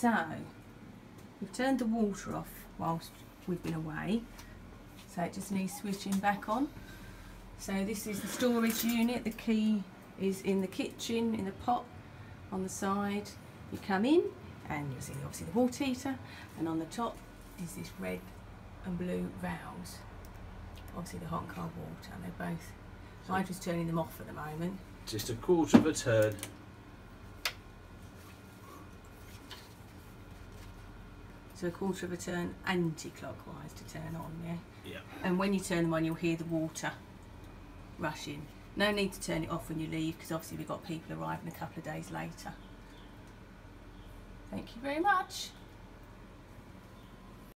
So we've turned the water off whilst we've been away, so it just needs switching back on. So this is the storage unit. The key is in the kitchen, in the pot on the side. You come in and you'll see obviously the water heater, and on the top is this red and blue valves, obviously the hot and cold water, and they're both, I'm just turning them off at the moment. Just a quarter of a turn. So a quarter of a turn anti-clockwise to turn on, yeah? Yeah. And when you turn them on, you'll hear the water rushing. No need to turn it off when you leave, because obviously we've got people arriving a couple of days later. Thank you very much.